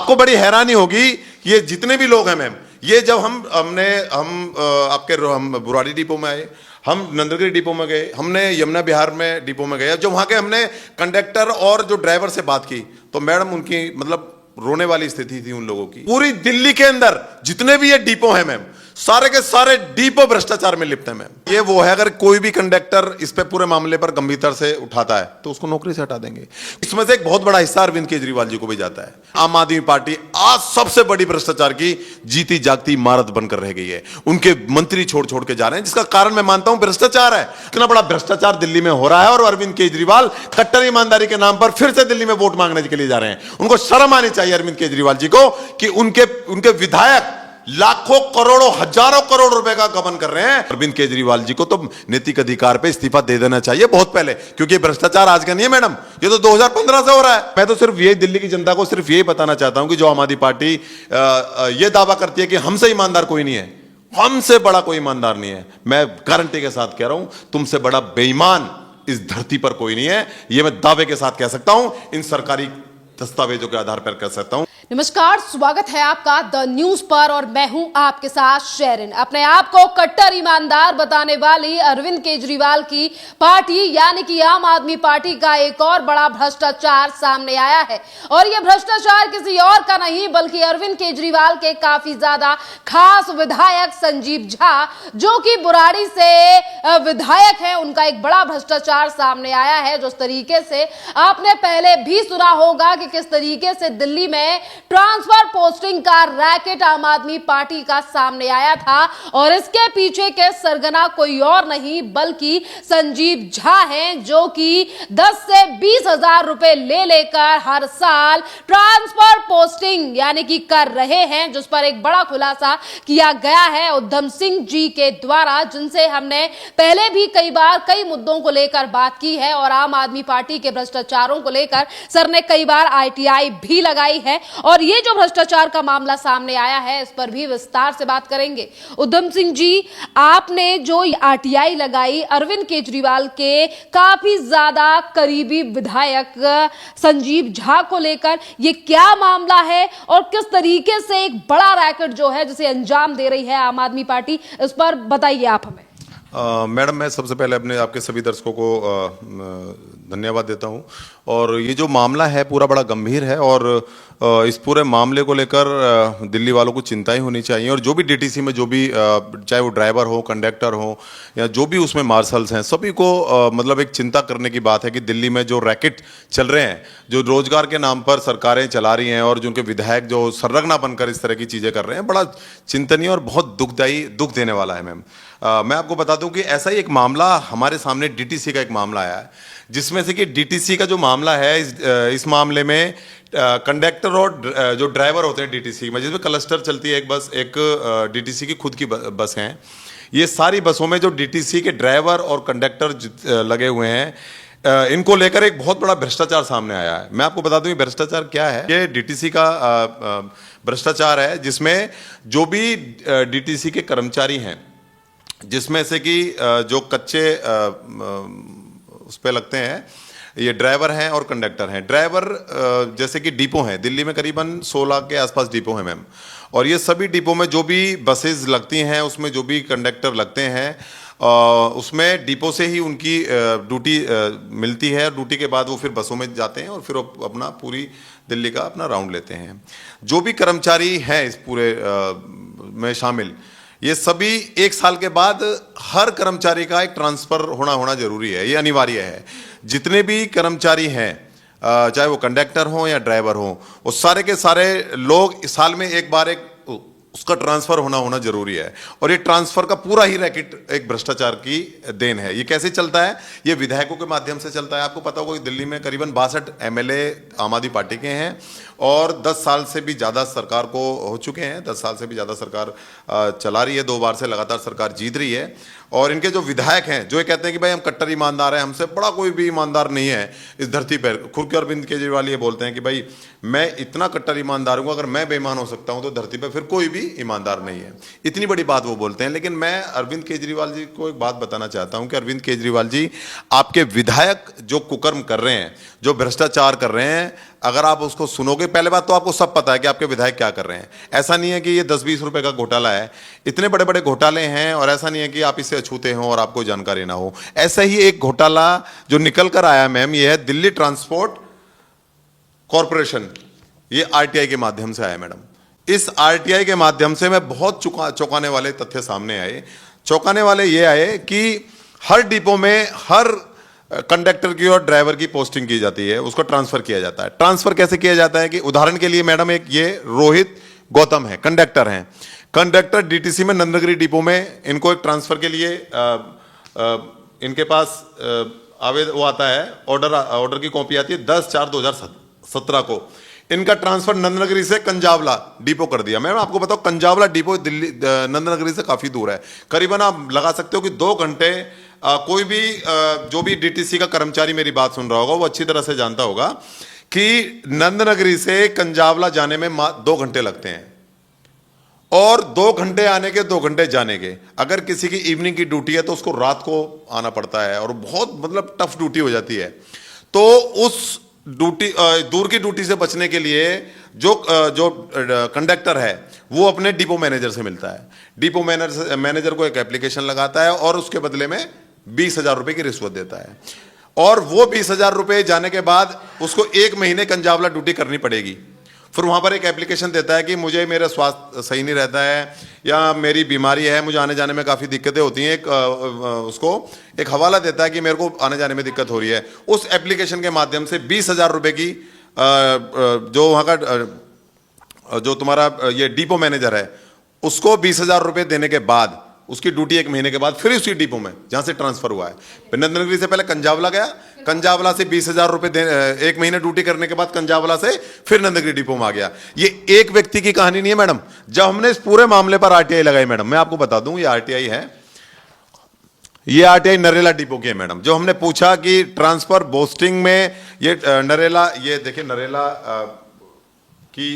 आपको बड़ी हैरानी होगी कि ये जितने भी लोग हैं मैम, ये जब हम बुराड़ी डिपो में आए, हम नंदगिरी डिपो में गए, हमने यमुना विहार में डिपो में गए, जब वहां के हमने कंडक्टर और जो ड्राइवर से बात की तो मैडम उनकी मतलब रोने वाली स्थिति थी उन लोगों की। पूरी दिल्ली के अंदर जितने भी ये डिपो हैं मैम, सारे के सारे डिपो भ्रष्टाचार में लिप्त हैं मैम। ये वो है, अगर कोई भी कंडक्टर इस पे पूरे मामले पर गंभीरता से उठाता है तो उसको नौकरी से हटा देंगे। इसमें से एक बहुत बड़ा हिस्सा अरविंद केजरीवाल जी को भी जाता है। आम आदमी पार्टी आज सबसे बड़ी भ्रष्टाचार की जीती जागती इमारत बनकर रह गई है। उनके मंत्री छोड़ छोड़ के जा रहे हैं, जिसका कारण मैं मानता हूं भ्रष्टाचार है। इतना बड़ा भ्रष्टाचार दिल्ली में हो रहा है और अरविंद केजरीवाल कट्टर ईमानदारी के नाम पर फिर से दिल्ली में वोट मांगने के लिए जा रहे हैं। उनको शर्म आनी चाहिए अरविंद केजरीवाल जी को कि उनके विधायक लाखों करोड़ों हजारों करोड़ रुपए का गबन कर रहे हैं। अरविंद केजरीवाल जी को तो नैतिक अधिकार पे इस्तीफा दे देना चाहिए बहुत पहले, क्योंकि भ्रष्टाचार आज का नहीं है मैडम, ये तो 2015 से हो रहा है। मैं तो सिर्फ ये दिल्ली की जनता को सिर्फ यही बताना चाहता हूं कि जो आम आदमी पार्टी ये दावा करती है कि हमसे ईमानदार कोई नहीं है, हमसे बड़ा कोई ईमानदार नहीं है, मैं गारंटी के साथ कह रहा हूं तुमसे बड़ा बेईमान इस धरती पर कोई नहीं है। यह मैं दावे के साथ कह सकता हूं, इन सरकारी दस्तावेजों के आधार पर कह सकता हूं। नमस्कार, स्वागत है आपका द न्यूज पर और मैं हूं आपके साथ शेरिन। अपने आप को कट्टर ईमानदार बताने वाली अरविंद केजरीवाल की पार्टी यानी कि आम आदमी पार्टी का एक और बड़ा भ्रष्टाचार सामने आया है। और यह भ्रष्टाचार किसी और का नहीं बल्कि अरविंद केजरीवाल के काफी ज्यादा खास विधायक संजीव झा, जो कि बुराड़ी से विधायक है, उनका एक बड़ा भ्रष्टाचार सामने आया है। जिस तरीके से आपने पहले भी सुना होगा कि किस तरीके से दिल्ली में ट्रांसफर पोस्टिंग का रैकेट आम आदमी पार्टी का सामने आया था और इसके पीछे के सरगना कोई और नहीं बल्कि संजीव झा हैं, जो कि 10 से 20 हजार रुपए ले लेकर हर साल ट्रांसफर पोस्टिंग यानी कि कर रहे हैं, जिस पर एक बड़ा खुलासा किया गया है उद्धम सिंह जी के द्वारा, जिनसे हमने पहले भी कई बार कई मुद्दों को लेकर बात की है और आम आदमी पार्टी के भ्रष्टाचारों को लेकर सर ने कई बार आईटीआई भी लगाई है। और ये जो भ्रष्टाचार का मामला सामने आया है, इस पर भी विस्तार से बात करेंगे। उद्धम सिंह जी, आपने जो आरटीआई लगाई अरविंद केजरीवाल के काफी ज्यादा करीबी विधायक संजीव झा को लेकर, ये क्या मामला है और किस तरीके से एक बड़ा रैकेट जो है जिसे अंजाम दे रही है आम आदमी पार्टी, इस पर बताइए आप हमें। मैडम, मैं सबसे पहले आपके सभी दर्शकों को धन्यवाद देता हूं। और ये जो मामला है पूरा बड़ा गंभीर है और इस पूरे मामले को लेकर दिल्ली वालों को चिंता ही होनी चाहिए। और जो भी डीटीसी में जो भी चाहे वो ड्राइवर हो, कंडक्टर हो या जो भी उसमें मार्शल्स हैं, सभी को मतलब एक चिंता करने की बात है कि दिल्ली में जो रैकेट चल रहे हैं, जो रोजगार के नाम पर सरकारें चला रही हैं और जो उनके विधायक जो सरगना बनकर इस तरह की चीज़ें कर रहे हैं, बड़ा चिंतनीय और बहुत दुख देने वाला है मैम। मैं आपको बता दूं कि ऐसा ही एक मामला हमारे सामने डीटीसी का एक मामला आया है, जिसमें से कि डीटीसी का जो मामला है, इस मामले में कंडक्टर और जो ड्राइवर होते हैं डीटीसी में, जिसमें क्लस्टर चलती है एक बस, एक डीटीसी की खुद की बस हैं। ये सारी बसों में जो डीटीसी के ड्राइवर और कंडक्टर लगे हुए हैं, इनको लेकर एक बहुत बड़ा भ्रष्टाचार सामने आया है। मैं आपको बता दूं ये भ्रष्टाचार क्या है। ये डीटीसी का भ्रष्टाचार है, जिसमें जो भी डीटीसी के कर्मचारी हैं, जिसमें से कि जो कच्चे उस पे लगते हैं, ये ड्राइवर हैं और कंडक्टर हैं। ड्राइवर जैसे कि डिपो हैं, दिल्ली में करीबन 16 के आसपास डिपो हैं मैम, और ये सभी डिपो में जो भी बसेस लगती हैं, उसमें जो भी कंडक्टर लगते हैं, उसमें डिपो से ही उनकी ड्यूटी मिलती है। ड्यूटी के बाद वो फिर बसों में जाते हैं और फिर अपना पूरी दिल्ली का अपना राउंड लेते हैं। जो भी कर्मचारी हैं इस पूरे में शामिल, ये सभी 1 साल के बाद हर कर्मचारी का एक ट्रांसफर होना जरूरी है, ये अनिवार्य है। जितने भी कर्मचारी हैं, चाहे वो कंडक्टर हो या ड्राइवर हो, वो सारे के सारे लोग इस साल में एक बार उसका ट्रांसफर होना जरूरी है। और ये ट्रांसफर का पूरा ही रैकेट एक भ्रष्टाचार की देन है। ये कैसे चलता है? ये विधायकों के माध्यम से चलता है। आपको पता होगा कि दिल्ली में करीबन 62 एमएलए आम आदमी पार्टी के हैं और 10 साल से भी ज़्यादा सरकार को हो चुके हैं। 10 साल से भी ज़्यादा सरकार चला रही है, 2 बार से लगातार सरकार जीत रही है। और इनके जो विधायक हैं, जो ये कहते हैं कि भाई हम कट्टर ईमानदार हैं, हमसे बड़ा कोई भी ईमानदार नहीं है इस धरती पर। खुद के अरविंद केजरीवाल ये बोलते हैं कि भाई मैं इतना कट्टर ईमानदार हूँ, अगर मैं बेईमान हो सकता हूँ तो धरती पर फिर कोई भी ईमानदार नहीं है। इतनी बड़ी बात वो बोलते हैं। लेकिन मैं अरविंद केजरीवाल जी को एक बात बताना चाहता हूँ कि अरविंद केजरीवाल जी, आपके विधायक जो कुकर्म कर रहे हैं, जो भ्रष्टाचार कर रहे हैं, अगर आप उसको सुनोगे, पहले बात तो आपको सब पता है कि आपके विधायक क्या कर रहे हैं। ऐसा नहीं है कि ये 10-20 रुपए का घोटाला है, इतने बड़े बड़े घोटाले हैं, और ऐसा नहीं है कि आप इसे अछूते हो और आपको जानकारी ना हो। ऐसा ही एक घोटाला जो निकल कर आया मैम, ये है दिल्ली ट्रांसपोर्ट कॉरपोरेशन। ये आरटीआई के माध्यम से आया मैडम। इस आरटीआई के माध्यम से मैं बहुत चौंकाने वाले तथ्य सामने आए। चौंकाने वाले ये आए कि हर डिपो में हर कंडक्टर की और ड्राइवर की पोस्टिंग की जाती है, उसको ट्रांसफर किया जाता है। ट्रांसफर कैसे किया जाता है कि उदाहरण के लिए मैडम, एक ये रोहित गौतम है, कंडक्टर हैं। कंडक्टर डीटीसी में नंदगिरी डिपो में, इनको एक ट्रांसफर के लिए इनके पास आवेदन वो आता है, ऑर्डर की कॉपी आती है 10/4/2017 को। इनका ट्रांसफर नंदनगरी से कंजावला डिपो कर दिया। मैं आपको बताऊं, कंजावला डिपो दिल्ली नंदनगरी से काफी दूर है, करीबन आप लगा सकते हो कि 2 घंटे। कोई भी जो भी डीटीसी का कर्मचारी मेरी बात सुन रहा होगा वो अच्छी तरह से जानता होगा कि नंदनगरी से कंजावला जाने में 2 घंटे लगते हैं, और 2 घंटे आने के, 2 घंटे जाने के। अगर किसी की इवनिंग की ड्यूटी है तो उसको रात को आना पड़ता है, और बहुत मतलब टफ ड्यूटी हो जाती है। तो उस ड्यूटी, दूर की ड्यूटी से बचने के लिए जो कंडक्टर है वो अपने डिपो मैनेजर से मिलता है। डिपो मैनेजर को एक एप्लीकेशन लगाता है और उसके बदले में 20,000 रुपए की रिश्वत देता है, और वो 20,000 रुपए जाने के बाद उसको 1 महीने कंजावला ड्यूटी करनी पड़ेगी। फिर वहां पर एक एप्लीकेशन देता है कि मुझे मेरा स्वास्थ्य सही नहीं रहता है, या मेरी बीमारी है, मुझे आने जाने में काफ़ी दिक्कतें होती हैं। उसको एक हवाला देता है कि मेरे को आने जाने में दिक्कत हो रही है। उस एप्लीकेशन के माध्यम से 20,000 रुपए की जो वहाँ का जो तुम्हारा ये डिपो मैनेजर है, उसको 20,000 रुपए देने के बाद उसकी ड्यूटी 1 महीने के बाद फिर उसी डिपो में जहां से ट्रांसफर हुआ है। नंदनगरी से पहले कंजावला गया, कंजावला से 20,000 रुपए 1 महीने ड्यूटी करने के बाद कंजावला से फिर नंदनगरी डिपो में आ गया। ये एक व्यक्ति की कहानी नहीं है मैडम। जब हमने इस पूरे मामले पर आरटीआई लगाई मैडम, मैं आपको बता दूं, ये आरटीआई है, ये आरटीआई नरेला डिपो की है मैडम। जो हमने पूछा कि ट्रांसफर पोस्टिंग में ये नरेला, ये देखिए नरेला की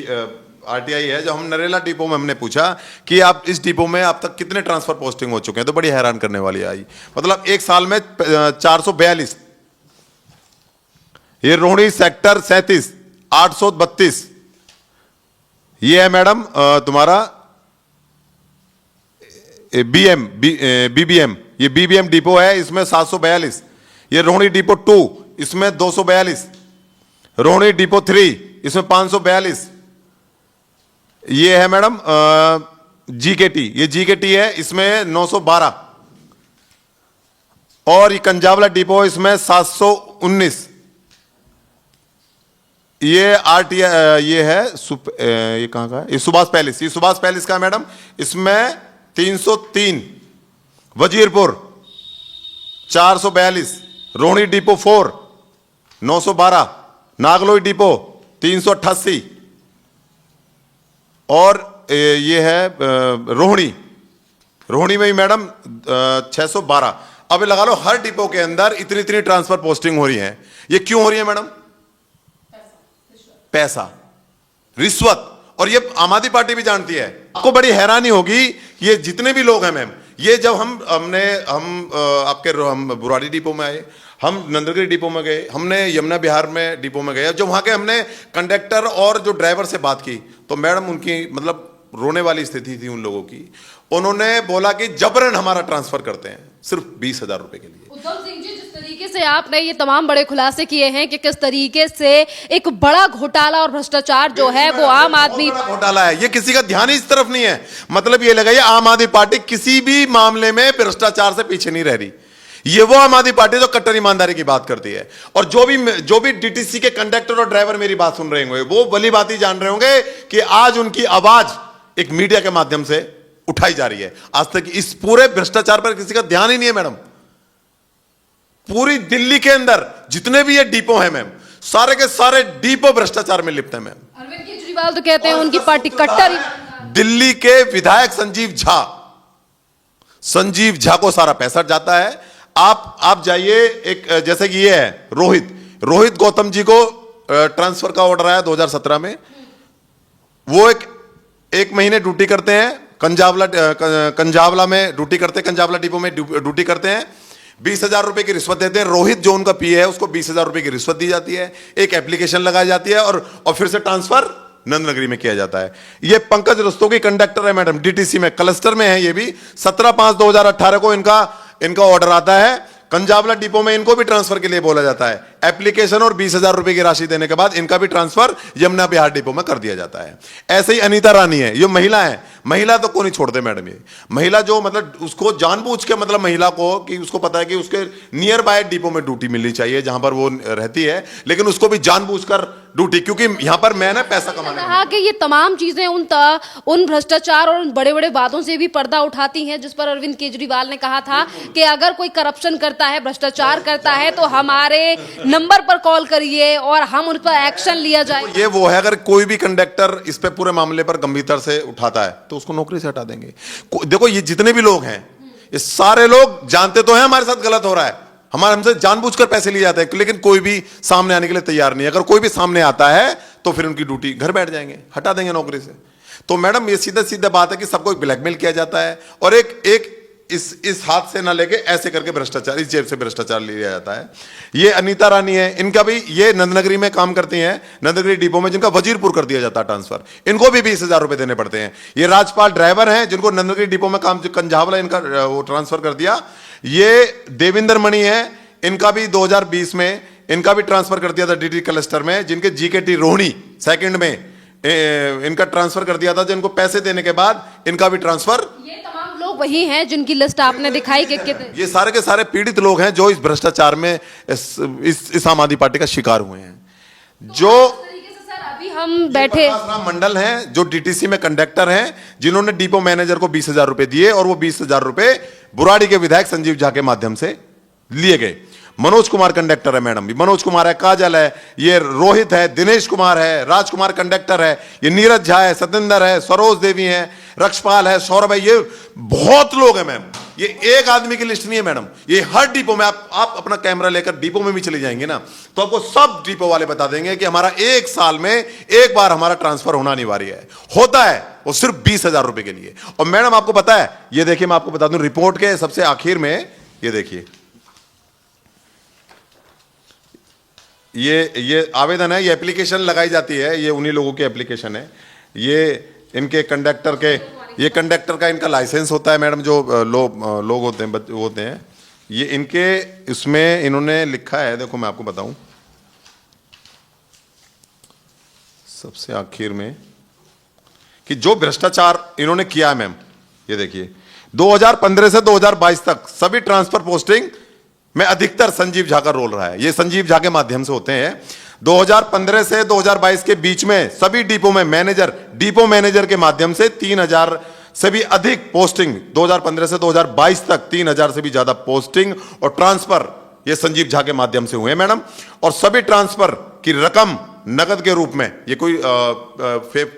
आरटीआई है। जो हम नरेला डिपो में हमने पूछा कि आप इस डिपो में अब तक कितने ट्रांसफर पोस्टिंग हो चुके हैं, तो बड़ी हैरान करने वाली आई। मतलब एक साल में 442। ये रोहिणी सेक्टर 37 832। ये है मैडम तुम्हारा बीबीएम, ये बीबीएम डिपो है, इसमें 742। ये रोहिणी डिपो 2, इसमें 242। रोहिणी डिपो 3, इसमें 542। ये है मैडम जीकेटी, ये जीकेटी है, इसमें 912। और ये कंजावला डिपो, इसमें 719। ये आरटीआई, ये है ये कहां का है, ये सुभाष पैलेस, ये सुभाष पैलेस का है मैडम, इसमें 303। वजीरपुर 442। रोहिणी डिपो 4 912। नागलोई डिपो 388। और ये है रोहिणी में ही मैडम 612। अब लगा लो हर डिपो के अंदर इतनी इतनी ट्रांसफर पोस्टिंग हो रही है। ये क्यों हो रही है मैडम? पैसा, रिश्वत। और ये आम आदमी पार्टी भी जानती है। आपको बड़ी हैरानी होगी, ये जितने भी लोग हैं मैम, ये जब हम बुराड़ी डिपो में आए, हम नंदगिरी डिपो में गए, हमने यमुना विहार में डिपो में गए, जो वहां के हमने कंडक्टर और जो ड्राइवर से बात की, तो मैडम उनकी मतलब रोने वाली स्थिति थी उन लोगों की। उन्होंने बोला कि जबरन हमारा ट्रांसफर करते हैं सिर्फ 20,000 रुपए के लिए। उद्धव सिंह जी, जिस तरीके से आपने ये तमाम बड़े खुलासे किए हैं कि किस तरीके से एक बड़ा घोटाला और भ्रष्टाचार जो है वो आम आदमी घोटाला है, ये किसी का ध्यान ही इस तरफ नहीं है। मतलब ये लगाइए, आम आदमी पार्टी किसी भी मामले में भ्रष्टाचार से पीछे नहीं रह रही। ये वो आम आदमी पार्टी जो कट्टर ईमानदारी की बात करती है। और जो भी डीटीसी के कंडक्टर और ड्राइवर मेरी बात सुन रहे होंगे, वो भली बात ही जान रहे होंगे कि आज उनकी आवाज एक मीडिया के माध्यम से उठाई जा रही है। आज तक इस पूरे भ्रष्टाचार पर किसी का ध्यान ही नहीं है मैडम। पूरी दिल्ली के अंदर जितने भी ये डिपो हैं मैम, सारे के सारे डिपो भ्रष्टाचार में लिप्त हैं मैम। अरविंद केजरीवाल तो कहते हैं उनकी पार्टी कट्टर। दिल्ली के विधायक संजीव झा को सारा पैसा जाता है। आप जाइए, एक जैसे कि ये है रोहित गौतम जी को ट्रांसफर का ऑर्डर आया 2017 में। वो एक महीने ड्यूटी करते हैं कंजावला में ड्यूटी करते हैं, कंजावला डिपो में ड्यूटी करते हैं। 20,000 रुपए की रिश्वत देते हैं। रोहित जो उनका पीए है उसको 20,000 रुपए की रिश्वत दी जाती है, एक एप्लीकेशन लगाई जाती है और फिर से ट्रांसफर नंदनगरी में किया जाता है। ये पंकज रस्तोगी कंडक्टर है मैडम, डीटीसी में क्लस्टर में है। ये भी 17/5/2018 को इनका ऑर्डर आता है। कंजावला डिपो में इनको भी ट्रांसफर के लिए बोला जाता है। एप्लीकेशन और 20,000 रुपए की राशि देने के बाद इनका भी ट्रांसफर यमुना बिहार डिपो में कर दिया जाता है। ऐसे ही अनीता रानी है, ये महिला है। महिला तो को नहीं छोड़ते मैडम। ये महिला जो मतलब उसको जानबूझ के मतलब महिला को कि उसको पता है कि उसके नियर बाय डिपो में ड्यूटी मिलनी चाहिए जहां पर वो रहती है, लेकिन उसको भी जानबूझकर ड्यूटी, क्योंकि यहां पर मैं ना पैसा कमाने कहा कि ये तमाम चीजें उन भ्रष्टाचार और उन बड़े बड़े वादों से भी पर्दा उठाती हैं, जिस पर अरविंद केजरीवाल ने कहा था कि अगर कोई करप्शन करता है, भ्रष्टाचार करता है तो हमारे नंबर पर कॉल करिए और हम उन पर एक्शन लिया जाए। ये वो है, अगर कोई भी कंडक्टर इस पे पूरे मामले पर गंभीरता से उठाता है तो उसको नौकरी से हटा देंगे। देखो ये जितने भी लोग हैं, ये सारे लोग जानते तो हैं हमारे साथ गलत हो रहा है, हमारे हमसे जानबूझकर पैसे लिए जाते हैं, लेकिन कोई भी सामने आने के लिए तैयार नहीं है। अगर कोई भी सामने आता है तो फिर उनकी ड्यूटी घर बैठ जाएंगे, हटा देंगे नौकरी से। तो मैडम ये सीधा सीधा बात है कि सबको ब्लैकमेल किया जाता है और एक इस हाथ से ना लेके ऐसे करके भ्रष्टाचार, इस जेब से भ्रष्टाचार लिया जाता है। ये अनीता रानी है, इनका भी ये नंदनगरी में काम करती हैं, नंदनगरी डिपो में, जिनका वजीरपुर कर दिया जाता है ट्रांसफर। इनको भी 20,000 रुपए देने पड़ते हैं। ये राजपाल ड्राइवर हैं जिनको नंदनगरी डिपो में काम, कंझावला इनका वो ट्रांसफर कर दिया। ये देवेंद्र मणि है, इनका भी 2020 में इनका भी ट्रांसफर कर दिया था डीटी क्लस्टर में, जिनके जीकेटी रोहिणी सेकंड में इनका ट्रांसफर कर दिया था, जिनको पैसे देने के बाद इनका भी ट्रांसफर। ये तमाम लोग वही हैं जिनकी लिस्ट आपने दिखाई कि ये सारे के सारे पीड़ित लोग हैं जो इस भ्रष्टाचार में इस आम आदमी पार्टी का शिकार हुए हैं। जो अभी हम बैठे राम मंडल हैं जो डीटीसी में कंडक्टर हैं, जिन्होंने डिपो मैनेजर को 20,000 रुपए दिए और वो 20,000 रुपए बुराड़ी के विधायक संजीव झा के माध्यम से लिए गए। मनोज कुमार कंडक्टर है मैडम, मनोज कुमार है, काजल है, ये रोहित है, दिनेश कुमार है, राजकुमार कंडक्टर है, ये नीरज झा है, सतेंद्र है, सरोज देवी है, रक्षपाल है, सौरभ है। ये बहुत लोग हैं मैम, ये एक आदमी की लिस्ट नहीं है मैडम। ये हर डिपो में आप अपना कैमरा लेकर डिपो में भी चले जाएंगे ना तो आपको सब डिपो वाले बता देंगे कि हमारा एक साल में एक बार हमारा ट्रांसफर होना अनिवार्य है। होता है वो सिर्फ 20,000 रुपए के लिए। और मैडम आपको पता है, ये देखिए मैं आपको बता दूं रिपोर्ट के सबसे आखिर में, ये देखिए ये आवेदन है, ये एप्लीकेशन लगाई जाती है, ये उन्हीं लोगों की एप्लीकेशन है। ये इनके कंडक्टर के, ये कंडक्टर का इनका लाइसेंस होता है मैडम, जो लोग होते हैं ये इनके, इसमें इन्होंने लिखा है, देखो मैं आपको बताऊं सबसे आखिर में कि जो भ्रष्टाचार इन्होंने किया है मैम, ये देखिए 2015 से 2022 तक सभी ट्रांसफर पोस्टिंग में अधिकतर संजीव झा का रोल रहा है। ये संजीव झा के माध्यम से होते हैं। 2015 से 2022 के बीच में सभी डिपो में डिपो मैनेजर के माध्यम से 3,000 से भी अधिक पोस्टिंग, 2015 से 2022 तक 3,000 से भी ज्यादा पोस्टिंग और ट्रांसफर ये संजीव झा के माध्यम से हुए मैडम। और सभी ट्रांसफर की रकम नकद के रूप में, ये कोई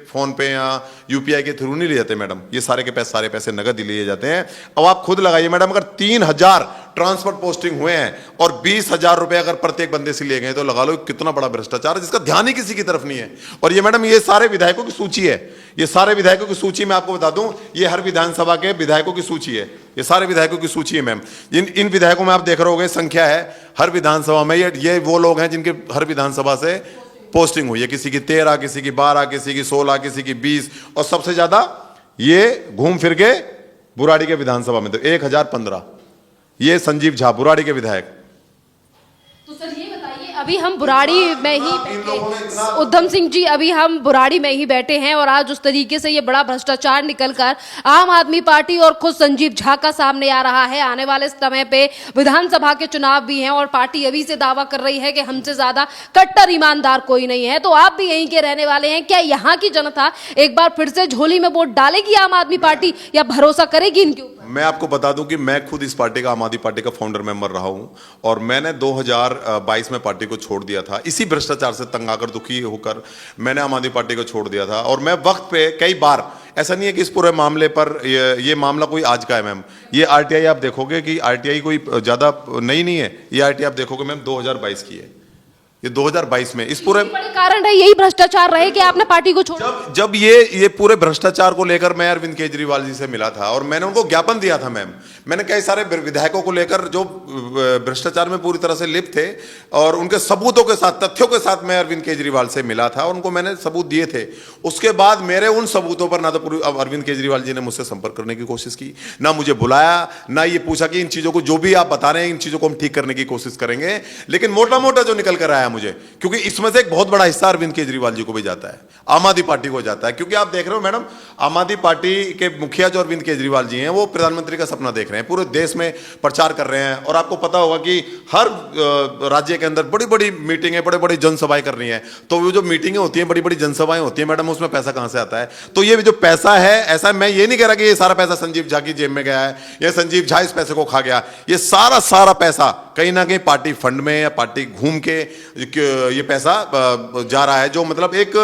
फोन पे या यूपीआई के थ्रू नहीं लिए जाते मैडम, ये सारे पैसे नकद ही लिए जाते हैं। अब आप खुद लगाइए मैडम, अगर 3,000 ट्रांसफर पोस्टिंग हुए हैं और 20,000 रुपए अगर प्रत्येक बंदे से लिए गए तो लगा लो कितना बड़ा भ्रष्टाचार है, जिसका ध्यान ही किसी की तरफ नहीं है। और ये मैडम ये सारे विधायकों की सूची है, ये सारे विधायकों की सूची मैं आपको बता दूं, ये हर विधानसभा के विधायकों की सूची है, ये सारे विधायकों की सूची है मैम। इन विधायकों में आप देख रहे होंगे संख्या है हर विधानसभा में, ये वो लोग हैं जिनके हर विधानसभा से पोस्टिंग हुई है, किसी की 13, किसी की 12, किसी की 16, किसी की 20 और सबसे ज्यादा ये घूम फिर के बुराड़ी के विधानसभा में तो 1,015 ये संजीव झा बुराड़ी के विधायक। तो सर ये बताइए, अभी हम बुराड़ी में ही बैठे, उद्धम सिंह जी अभी हम बुराड़ी में ही बैठे हैं और आज उस तरीके से ये बड़ा भ्रष्टाचार निकलकर आम आदमी पार्टी और खुद संजीव झा का सामने आ रहा है। आने वाले समय पे विधानसभा के चुनाव भी हैं और पार्टी अभी से दावा कर रही है कि हमसे ज्यादा कट्टर ईमानदार कोई नहीं है। तो आप भी यहीं के रहने वाले हैं, क्या यहाँ की जनता एक बार फिर से झोली में वोट डालेगी आम आदमी पार्टी या भरोसा करेगी इनके ऊपर? मैं आपको बता दूं कि मैं खुद इस पार्टी का, आम आदमी पार्टी का फाउंडर मेंबर रहा हूं और मैंने 2022 में पार्टी को छोड़ दिया था। इसी भ्रष्टाचार से तंग आकर, दुखी होकर मैंने आम आदमी पार्टी को छोड़ दिया था। और मैं वक्त पे कई बार, ऐसा नहीं है कि इस पूरे मामले पर ये मामला कोई आज का है मैम, ये आरटीआई आप देखोगे कि आरटीआई कोई ज्यादा नई नहीं है, ये आरटीआई आप देखोगे मैम 2022 की है, ये 2022 में इस पूरे बड़े कारण है यही भ्रष्टाचार रहे कि आपने पार्टी को छोड़ा। जब ये पूरे भ्रष्टाचार को लेकर मैं अरविंद केजरीवाल जी से मिला था और मैंने उनको ज्ञापन दिया था मैम, मैंने कई सारे विधायकों को लेकर जो भ्रष्टाचार में पूरी तरह से लिप्त थे और उनके सबूतों के साथ, तथ्यों के साथ मैं अरविंद केजरीवाल से मिला था और उनको मैंने सबूत दिए थे। उसके बाद मेरे उन सबूतों पर ना तो अरविंद केजरीवाल जी ने मुझसे संपर्क करने की कोशिश की, ना मुझे बुलाया, ना ये पूछा कि इन चीजों को जो भी आप बता रहे हैं इन चीजों को हम ठीक करने की कोशिश करेंगे। लेकिन मोटा मोटा जो निकल कर आया मुझे, क्योंकि इसमें से एक बहुत बड़ा हिस्सा अरविंद केजरीवाल जी को भी जाता है, आम आदमी पार्टी को जाता है। क्योंकि आप देख रहे हो मैडम, आम आदमी पार्टी के मुखिया जो अरविंद केजरीवाल जी हैं वो प्रधानमंत्री का सपना देख रहे हैं, पूरे देश में प्रचार कर रहे हैं। और आपको पता होगा कि हर राज्य के अंदर बड़ी बड़ी मीटिंगें, बड़ी बड़ी जनसभाएं कर रही हैं। तो वो जो मीटिंगें होती हैं, बड़ी बड़ी जनसभाएं होती हैं मैडम, उसमें पैसा कहां से आता है? तो ये जो पैसा है, ऐसा मैं ये नहीं कह रहा कि ये सारा पैसा संजीव झा की जेब में गया है या संजीव झा इस पैसे को खा गया। ये सारा पैसा कहीं ना कहीं पार्टी फंड में या पार्टी घूम के ये पैसा जा रहा है, जो मतलब एक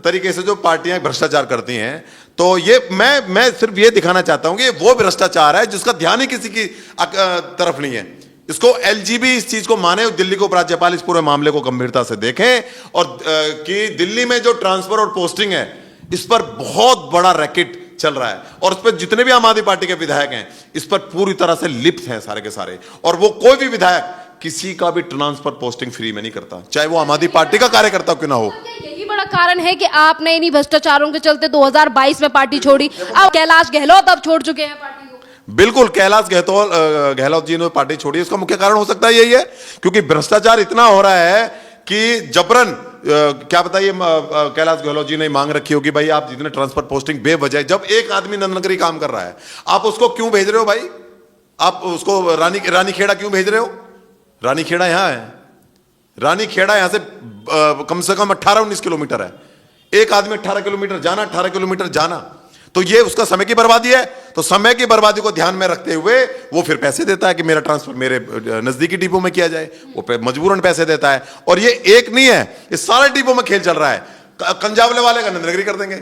तरीके से जो पार्टियां भ्रष्टाचार करती हैं। तो ये मैं सिर्फ ये दिखाना चाहता हूं कि वो भ्रष्टाचार है जिसका ध्यान ही किसी की तरफ नहीं है। इसको एलजीबी इस चीज को माने, दिल्ली को उपराज्यपाल इस पूरे मामले को गंभीरता से देखें और कि दिल्ली में जो ट्रांसफर और पोस्टिंग है इस पर बहुत बड़ा रैकेट चल रहा है और उस पर जितने भी आम आदमी पार्टी के विधायक हैं इस पर पूरी तरह से लिप्त हैं सारे के सारे। और वो कोई भी विधायक किसी का भी ट्रांसफर पोस्टिंग फ्री में नहीं करता, चाहे वो आम आदमी पार्टी का कार्यकर्ता क्यों ना हो। यही बड़ा कारण है कि आपने इन्हीं भ्रष्टाचारों के चलते 2022 में पार्टी छोड़ी। अब कैलाश गहलोत अब छोड़ चुके हैं पार्टी को। बिल्कुल, कैलाश गहलोत जी ने पार्टी छोड़ी, इसका मुख्य कारण हो सकता है यही है क्योंकि भ्रष्टाचार इतना हो रहा है कि जबरन क्या बताइए, कैलाश गहलोत जी ने मांग रखी होगी भाई आप जितने ट्रांसफर पोस्टिंग बेवजह, जब एक आदमी नंदनगरी काम कर रहा है आप उसको क्यों भेज रहे हो भाई? आप उसको रानीखेड़ा क्यों भेज रहे हो? रानीखेड़ा यहां है, रानीखेड़ा यहां से कम 18-19 किलोमीटर है। एक आदमी 18 किलोमीटर जाना, 18 किलोमीटर जाना, तो ये उसका समय की बर्बादी है। तो समय की बर्बादी को ध्यान में रखते हुए वो फिर पैसे देता है कि मेरा ट्रांसफर मेरे नजदीकी डिपो में किया जाए, वो मजबूरन पैसे देता है। और ये एक नहीं है, ये सारे डिपो में खेल चल रहा है। कंजावले वाले का नंदनगरी कर देंगे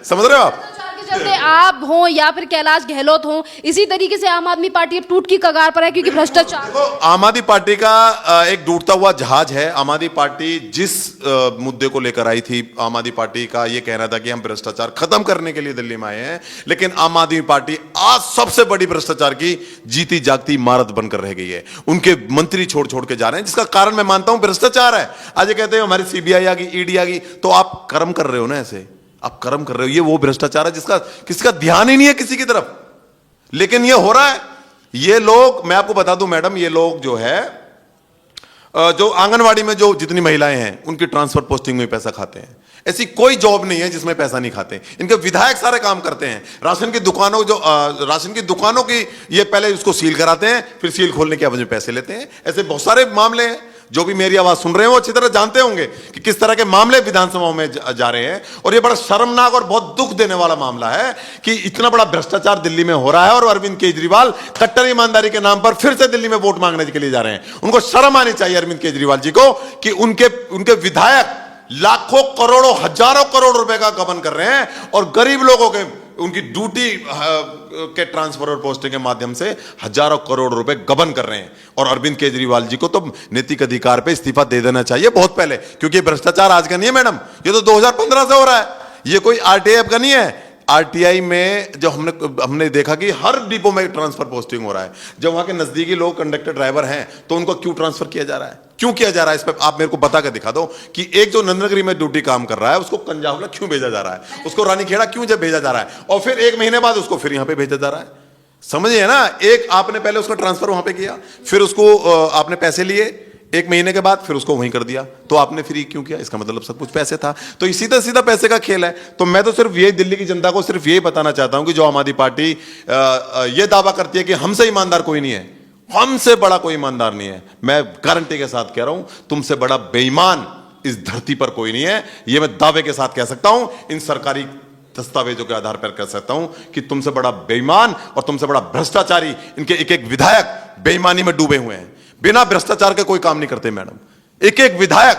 समझ रहे हो आप? चलते आप हो या फिर कैलाश गहलोत हो, इसी तरीके से आम आदमी पार्टी अब टूट की कगार पर है क्योंकि भ्रष्टाचार। देखो, आम आदमी पार्टी का एक डूबता हुआ जहाज है। आम आदमी पार्टी जिस मुद्दे को लेकर आई थी, आम आदमी पार्टी का ये कहना था कि हम भ्रष्टाचार खत्म करने के लिए दिल्ली में आए हैं, लेकिन आम आदमी पार्टी आज सबसे बड़ी भ्रष्टाचार की जीती जागती इमारत बनकर रह गई है। उनके मंत्री छोड़ छोड़ के जा रहे हैं, जिसका कारण मैं मानता हूं भ्रष्टाचार है। आज ये कहते हैं हमारी सीबीआई आ गई, ईडी आ गई, तो आप कर्म कर रहे हो ना, ऐसे आप कर्म कर रहे हो। ये वो भ्रष्टाचार है जिसका किसी का ध्यान ही नहीं है किसी की तरफ, लेकिन ये हो रहा है। ये लोग, मैं आपको बता दूं मैडम, ये लोग जो है जो आंगनवाड़ी में जो जितनी महिलाएं हैं उनकी ट्रांसफर पोस्टिंग में पैसा खाते हैं। ऐसी कोई जॉब नहीं है जिसमें पैसा नहीं खाते। इनके विधायक सारे काम करते हैं। राशन की दुकानों राशन की दुकानों की ये पहले उसको सील कराते हैं, फिर सील खोलने के एवज में पैसे लेते हैं। ऐसे बहुत सारे मामले हैं। जो भी मेरी आवाज सुन रहे हैं वो अच्छी तरह जानते होंगे कि किस तरह के मामले विधानसभाओं में जा रहे हैं। और ये बड़ा शर्मनाक और बहुत दुख देने वाला मामला है कि इतना बड़ा भ्रष्टाचार दिल्ली में हो रहा है और अरविंद केजरीवाल कट्टर ईमानदारी के नाम पर फिर से दिल्ली में वोट मांगने के लिए जा रहे हैं। उनको शर्म आनी चाहिए अरविंद केजरीवाल जी को कि उनके विधायक लाखों करोड़ों हजारों करोड़ रुपए का गबन कर रहे हैं और गरीब लोगों के उनकी ड्यूटी के ट्रांसफर और पोस्टिंग के माध्यम से हजारों करोड़ रुपए गबन कर रहे हैं। और अरविंद केजरीवाल जी को तो नैतिक अधिकार पे इस्तीफा दे देना चाहिए बहुत पहले, क्योंकि भ्रष्टाचार आज का नहीं है मैडम, ये तो 2015 से हो रहा है। ये कोई आरटीआई का नहीं है। आरटीआई में जो हमने देखा कि हर डिपो में ट्रांसफर पोस्टिंग हो रहा है। जब वहां के नजदीकी लोग कंडक्टर ड्राइवर हैं तो उनको क्यों ट्रांसफर किया जा रहा है? क्यों किया जा रहा है? इस पर आप मेरे को बता कर दिखा दो कि एक जो नंदनगरी में ड्यूटी काम कर रहा है उसको कंजावला क्यों भेजा जा रहा है, उसको रानीखेड़ा क्यों जब भेजा जा रहा है और फिर 1 महीने बाद उसको फिर यहां पे भेजा जा रहा है। समझिए ना, एक आपने पहले उसका ट्रांसफर वहां पे किया, फिर उसको आपने पैसे लिए, 1 महीने के बाद फिर उसको वहीं कर दिया, तो आपने फ्री क्यों किया? इसका मतलब सब कुछ पैसे था। तो ये सीधा सीधा पैसे का खेल है। तो मैं तो सिर्फ ये दिल्ली की जनता को सिर्फ यही बताना चाहता हूं कि जो आम आदमी पार्टी ये दावा करती है कि हमसे ईमानदार कोई नहीं है, हमसे बड़ा कोई ईमानदार नहीं है, मैं गारंटी के साथ कह रहा हूं तुमसे बड़ा बेईमान इस धरती पर कोई नहीं है। यह मैं दावे के साथ कह सकता हूं, इन सरकारी दस्तावेजों के आधार पर कह सकता हूं कि तुमसे बड़ा बेईमान और तुमसे बड़ा भ्रष्टाचारी इनके एक एक विधायक बेईमानी में डूबे हुए हैं। बिना भ्रष्टाचार के कोई काम नहीं करते मैडम। एक एक विधायक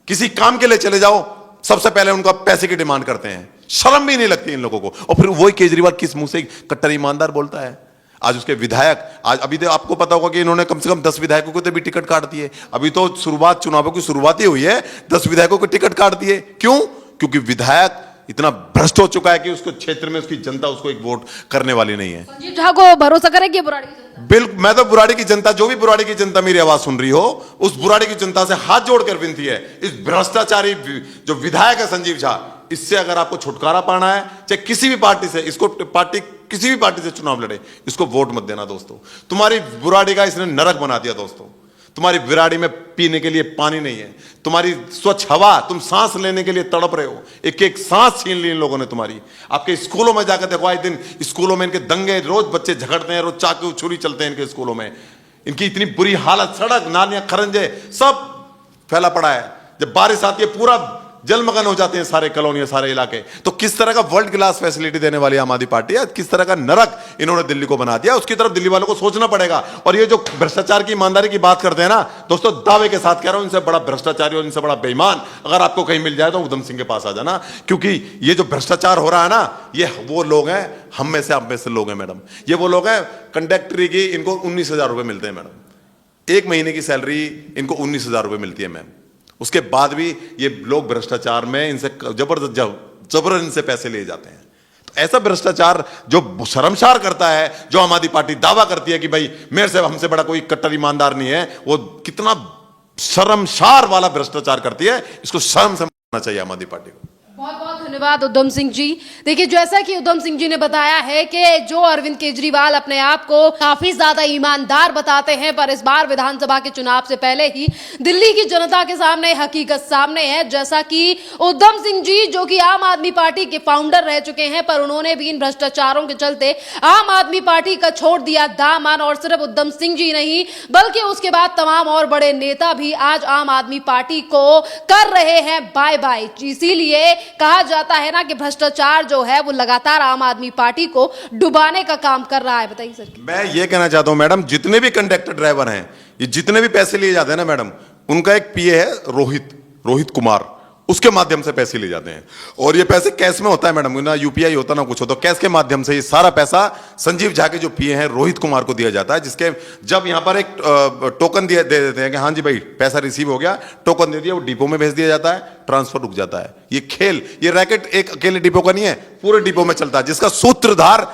किसी काम के लिए चले जाओ, सबसे पहले उनका पैसे की डिमांड करते हैं। शर्म भी नहीं लगती इन लोगों को। और फिर वही केजरीवाल किस मुंह से कट्टर ईमानदार बोलता है? आज उसके विधायक, आज अभी तो आपको पता होगा कि इन्होंने कम से कम 10 विधायकों को तो भी टिकट काट दिए। अभी तो शुरुआत, चुनावों की शुरुआत ही हुई है, 10 विधायकों को टिकट काट दिए। क्यों? क्योंकि विधायक इतना भ्रष्ट हो चुका है कि उसको क्षेत्र में उसकी जनता उसको एक वोट करने वाली नहीं है। संजीव झा को भरोसा करेगी बुराड़ी की जनता? बिल्कुल, मैं तो बुराड़ी की जनता, जो भी बुराड़ी की जनता मेरी आवाज सुन रही हो, उस बुराड़ी की जनता से हाथ जोड़कर विनती है, इस भ्रष्टाचारी जो विधायक है संजीव झा, इससे अगर आपको छुटकारा पाना है, चाहे किसी भी पार्टी से, इसको पार्टी किसी भी पार्टी से चुनाव लड़े, इसको वोट मत देना दोस्तों। तुम्हारी बुराड़ी का इसने नरक बना दिया दोस्तों। तुम्हारी बुराड़ी में पीने के लिए पानी नहीं है, तुम्हारी स्वच्छ हवा, तुम सांस लेने के लिए तड़प रहे हो, एक एक सांस छीन ली इन लोगों ने तुम्हारी। आपके स्कूलों में जाकर देखो, आए दिन स्कूलों में इनके दंगे, रोज बच्चे झगड़ते हैं, रोज चाकू छुरी चलते हैं इनके स्कूलों में। इनकी इतनी बुरी हालत, सड़क नालियां खरंजे सब फैला पड़ा है। जब बारिश आती है पूरा जलमग्न हो जाते हैं सारे कॉलोनियां, सारे इलाके। तो किस तरह का वर्ल्ड क्लास फैसिलिटी देने वाली आम आदमी पार्टी है, किस तरह का नरक इन्होंने दिल्ली को बना दिया, उसकी तरफ दिल्ली वालों को सोचना पड़ेगा। और ये जो भ्रष्टाचार की, ईमानदारी की बात करते हैं ना दोस्तों, दावे के साथ कह रहा हूं, इनसे बड़ा भ्रष्टाचारी और इनसे बड़ा बेईमान अगर आपको कहीं मिल जाए तो उधम सिंह के पास आ जाना। क्योंकि ये जो भ्रष्टाचार हो रहा है ना, ये वो लोग हैं, हम में से, आप में से लोग हैं मैडम। ये वो लोग हैं, कंडक्टरी की इनको 19,000 रुपए मिलते हैं मैडम, 1 महीने की सैलरी इनको 19,000 रुपए मिलती है मैम। उसके बाद भी ये लोग भ्रष्टाचार में इनसे जबरन इनसे पैसे लिए जाते हैं। तो ऐसा भ्रष्टाचार जो शर्मसार करता है, जो आम आदमी पार्टी दावा करती है कि भाई मेरे से, हमसे बड़ा कोई कट्टर ईमानदार नहीं है, वो कितना शर्मसार वाला भ्रष्टाचार करती है, इसको शर्म से मानना चाहिए आम आदमी पार्टी को। बहुत बहुत धन्यवाद उद्धम सिंह जी। देखिए, जैसा कि उद्धम सिंह जी ने बताया है कि जो अरविंद केजरीवाल अपने आप को काफी ज्यादा ईमानदार बताते हैं, पर इस बार विधानसभा के चुनाव से पहले ही दिल्ली की जनता के सामने हकीकत सामने है। जैसा कि उद्धम सिंह जी, जो कि आम आदमी पार्टी के फाउंडर रह चुके हैं, पर उन्होंने भी इन भ्रष्टाचारों के चलते आम आदमी पार्टी का छोड़ दिया दामन। और सिर्फ उद्धम सिंह जी नहीं, बल्कि उसके बाद तमाम और बड़े नेता भी आज आम आदमी पार्टी को कर रहे हैं बाय बाय। इसीलिए कहा जाता है ना कि भ्रष्टाचार जो है वो लगातार आम आदमी पार्टी को डुबाने का काम कर रहा है। बताइए सर। मैं ये कहना चाहता हूं मैडम, जितने भी कंडक्टर ड्राइवर हैं, ये जितने भी पैसे लिए जाते हैं ना मैडम, उनका एक पीए है रोहित कुमार, उसके माध्यम से पैसे लिए जाते हैं। और ये पैसे कैश में होता है मैडम, ना यूपीआई होता ना कुछ होता, तो कैश के माध्यम से ये सारा पैसा संजीव झा के जो पीए हैं रोहित कुमार को दिया जाता है। जिसके जब यहां पर एक टोकन दे देते हैं कि हाँ जी भाई पैसा रिसीव हो गया, टोकन दे दिया, वो डिपो में भेज दिया जाता है, ट्रांसफर रुक जाता है। ये खेल, ये रैकेट एक अकेले डिपो का नहीं है, पूरे डिपो में चलता है, जिसका सूत्रधार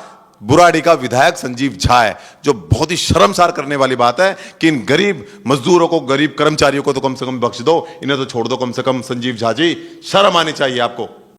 बुराड़ी का विधायक संजीव झा है। जो बहुत ही शर्मसार करने वाली बात है कि इन गरीब मजदूरों को, गरीब कर्मचारियों को तो कम से कम बख्श दो, इन्हें तो छोड़ दो कम से कम। संजीव झा जी, शर्म आनी चाहिए आपको।